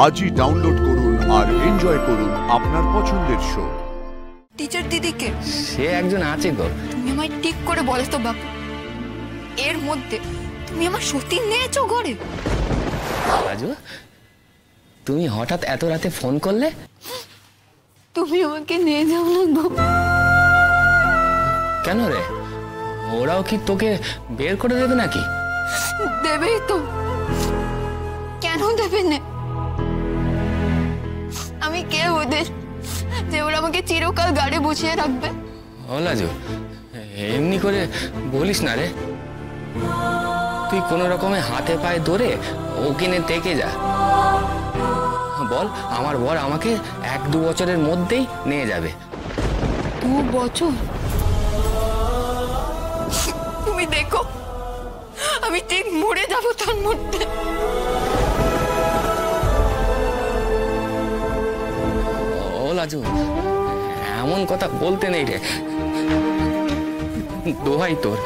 আজই ডাউনলোড করুন আর এনজয় করুন আপনার পছন্দের শো। টিচার দিদিকে সে একজন আছে গো। তুমি আমায় ঠিক করে বলো তো বাপু, এর মধ্যে তুমি আমার সতীন নিয়েছো ঘরে? রাজু, তুমি হঠাৎ এত রাতে ফোন করলে? তুমি আমাকে নিয়ে যাও না গো। কেন রে, ওরাও কি তোকে বের করে দেবে নাকি? দেবেই তো, কেন দেবে না? আমি কে ওদের যে ওরা আমাকে চিরকাল গাড়ি বসিয়ে রাখবে? ও লাজু, এমনি করে বলিস না রে। তুই কোনো রকমে হাতে পায়ে ধরে ওখানে থেকে যা। বল, আমার বর আমাকে 1-2 বছরের মধ্যেই নিয়ে যাবে। 2 বছর? তুমি দেখো আমি ঠিক মরে যাবো তার মধ্যে। ও লাজু, এমন কথা বলতে নেই রে, দোহাই তোর।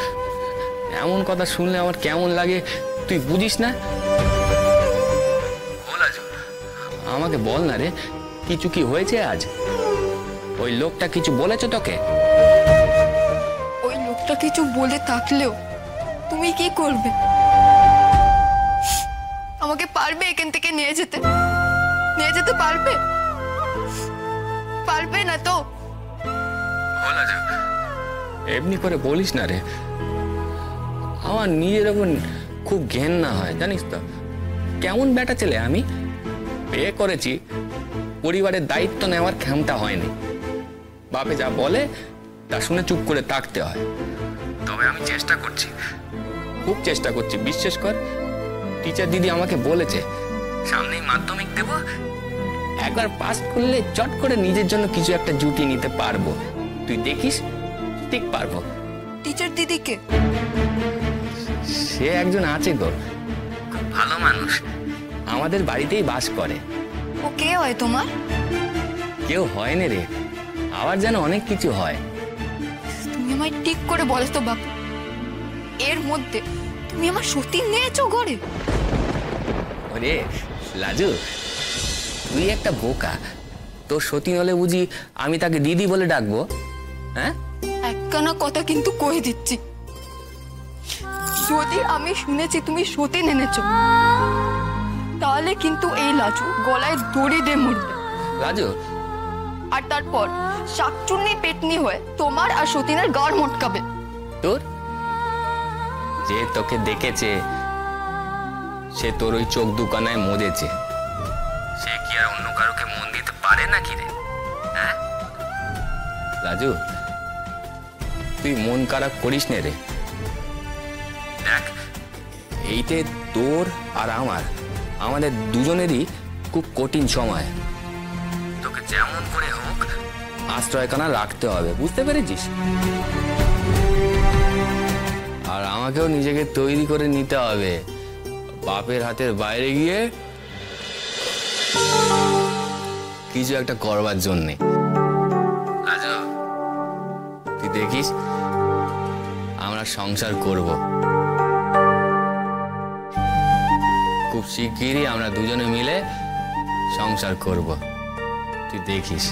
এমন কথা শুনলে আমার কেমন লাগে তুই বুঝিস না? ও লাজু, আমাকে বল না রে, কিছু কি হয়েছে আজ? ওই লোকটা কিছু বলেছে তোকে? ওই লোকটা কিছু বলে থাকলেও তুমি কি করবে? আমাকে পারবে এখান থেকে নিয়ে যেতে? নিয়ে যেতে পারবে? পারবে না তো? এমনি করে বলিস না রে, আমার নিজের ওপর খুব ঘেন্না হয় জানিস তো। কেমন বেটা ছেলে আমি, বিয়ে করেছি, পরিবারের দায়িত্ব নেওয়ার ক্ষমতা হয়নি। বাপে যা বলে তা শুনে চুপ করে থাকতে হয়। তবে আমি চেষ্টা করছি, খুব চেষ্টা করছি, বিশ্বাস কর। টিচার দিদি আমাকে বলেছে সামনেই মাধ্যমিক দেব, একবার পাস করলে চট করে নিজের জন্য কিছু একটা জুটিয়ে নিতে পারবো। তুই দেখিস, ঠিক পারবো। টিচার দিদিকে? সে একজন আছে গো, খুব ভালো মানুষ, আমাদের বাড়িতেই বাস করে। ও কে হয় তোমার? কেউ হয় না রে, আবার যেন অনেক কিছু হয়। তুমি আমায় ঠিক করে বলো তো বাপু, এর মধ্যে তুমি আমার সতীন নিয়েছো ঘরে? ওরে লাজু, তুই একটা বোকা। তোর সতীন হলে বুঝি আমি তাকে দিদি বলে ডাকবো? হ্যাঁ, একখানা কথা কিন্তু কয়ে দিচ্ছি, যদি আমি শুনেছি তুমি সতীন এনেছো, তাহলে কিন্তু এই লাজু গলায় দড়ি দিয়ে মরবে। লাজু, আর তারপর শাকচুন্নি পেটনি হয়ে তোমার আর সতীনের গাড় মটকাবে। তোর যে তোকে দেখেছে সে তোর ওই চোখ দুকানায় মজেছে, সে কি আর অন্য কারোকে মন দিতে পারে নাকি রে? হ্যাঁ রাজু, তুই মন খারাপ করিস নে রে। দেখ, এইতে তোর আর আমাদের দুজনেরই খুব কঠিন সময়। তোকে যেমন করে হোক আশ্রয়খানা রাখতে হবে, বুঝতে পেরেছিস? আর আমাকেও নিজেকে তৈরি করে নিতে হবে বাপের হাতের বাইরে গিয়ে কিছু একটা করবার জন্যে। রাজু, তুই দেখিস আমরা সংসার করব, খুব শিগগিরই আমরা দুজনে মিলে সংসার করব, তুই দেখিস।